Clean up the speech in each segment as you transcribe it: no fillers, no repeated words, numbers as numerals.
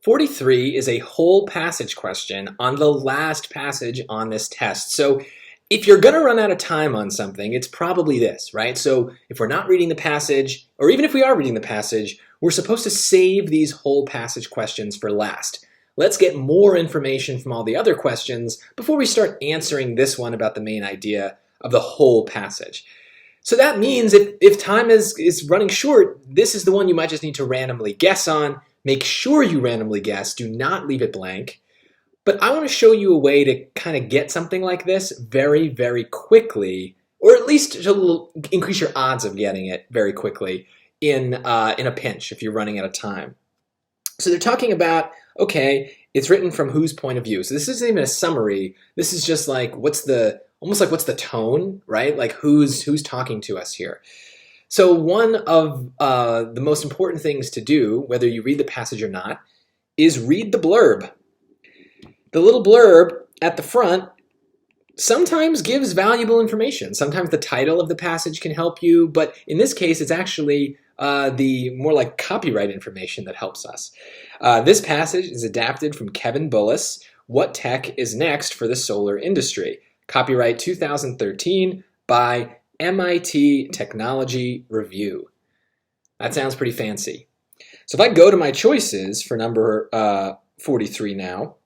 43 is a whole passage question on the last passage on this test. So if you're going to run out of time on something, it's probably this, right? So if we're not reading the passage, or even if we are reading the passage, we're supposed to save these whole passage questions for last. Let's get more information from all the other questions before we start answering this one about the main idea of the whole passage. So that means if time is running short, this is the one you might just need to randomly guess on. Make sure you randomly guess. Do not leave it blank. But I want to show you a way to kind of get something like this very, very quickly, or at least to increase your odds of getting it very quickly in a pinch if you're running out of time. So they're talking about, okay, it's written from whose point of view. So this isn't even a summary. This is just like what's the tone, right? Like who's talking to us here. So one of the most important things to do, whether you read the passage or not, is read the blurb. The little blurb at the front sometimes gives valuable information. Sometimes the title of the passage can help you, but in this case, it's actually the more like copyright information that helps us. This passage is adapted from Kevin Bullis, What Tech is Next for the Solar Industry? Copyright 2013 by MIT Technology Review. That sounds pretty fancy. So if I go to my choices for number 43 now,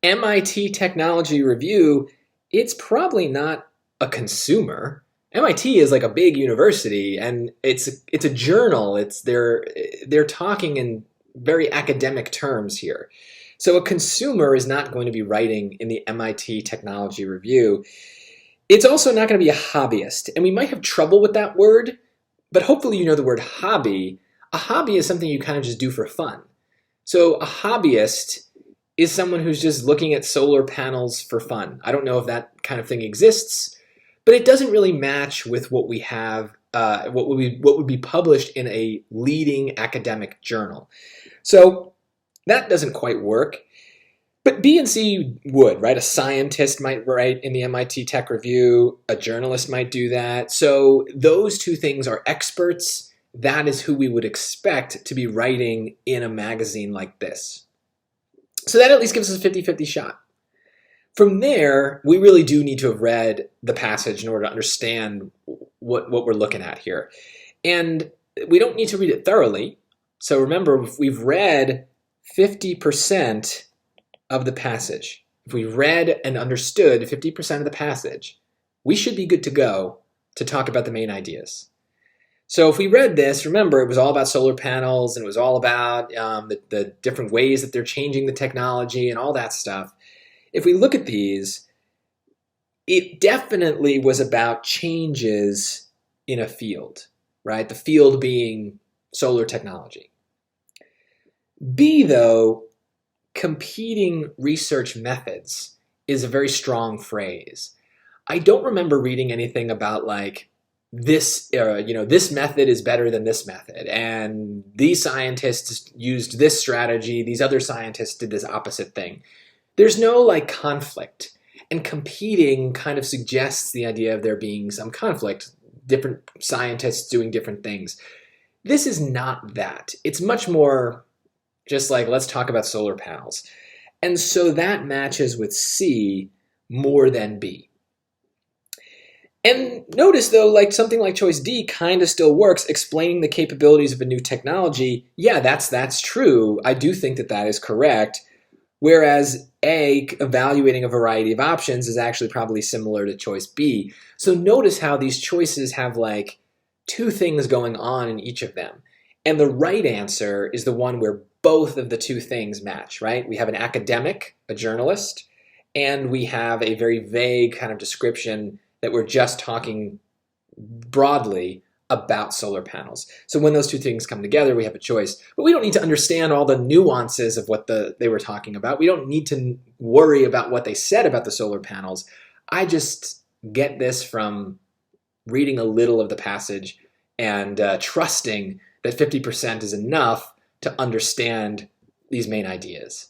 MIT Technology Review, it's probably not a consumer. MIT is like a big university, and it's a journal. They're talking in very academic terms here. So a consumer is not going to be writing in the MIT Technology Review. It's also not going to be a hobbyist, and we might have trouble with that word, but hopefully you know the word hobby. A hobby is something you kind of just do for fun. So a hobbyist is someone who's just looking at solar panels for fun. I don't know if that kind of thing exists, but it doesn't really match with what we have, what would be published in a leading academic journal. So that doesn't quite work. But B and C would, right? A scientist might write in the MIT Tech Review. A journalist might do that. So those two things are experts. That is who we would expect to be writing in a magazine like this. So that at least gives us a 50-50 shot. From there, we really do need to have read the passage in order to understand what we're looking at here. And we don't need to read it thoroughly. So remember, if we've read 50% of the passage, if we read and understood 50% of the passage, we should be good to go to talk about the main ideas. So if we read this, remember, it was all about solar panels, and it was all about the different ways that they're changing the technology and all that stuff. If we look at these, it definitely was about changes in a field, right? The field being solar technology. B, though, competing research methods is a very strong phrase. I don't remember reading anything about like, this method is better than this method, and these scientists used this strategy, these other scientists did this opposite thing. There's no like conflict, and competing kind of suggests the idea of there being some conflict, different scientists doing different things. This is not that. It's much more just like, let's talk about solar panels. And so that matches with C more than B. And notice though, like something like choice D kind of still works, explaining the capabilities of a new technology. Yeah, that's true. I do think that is correct. Whereas A, evaluating a variety of options, is actually probably similar to choice B. So notice how these choices have like two things going on in each of them. And the right answer is the one where both of the two things match, right? We have an academic, a journalist, and we have a very vague kind of description that we're just talking broadly about solar panels. So when those two things come together, we have a choice. But we don't need to understand all the nuances of what they were talking about. We don't need to worry about what they said about the solar panels. I just get this from reading a little of the passage and trusting that 50% is enough to understand these main ideas.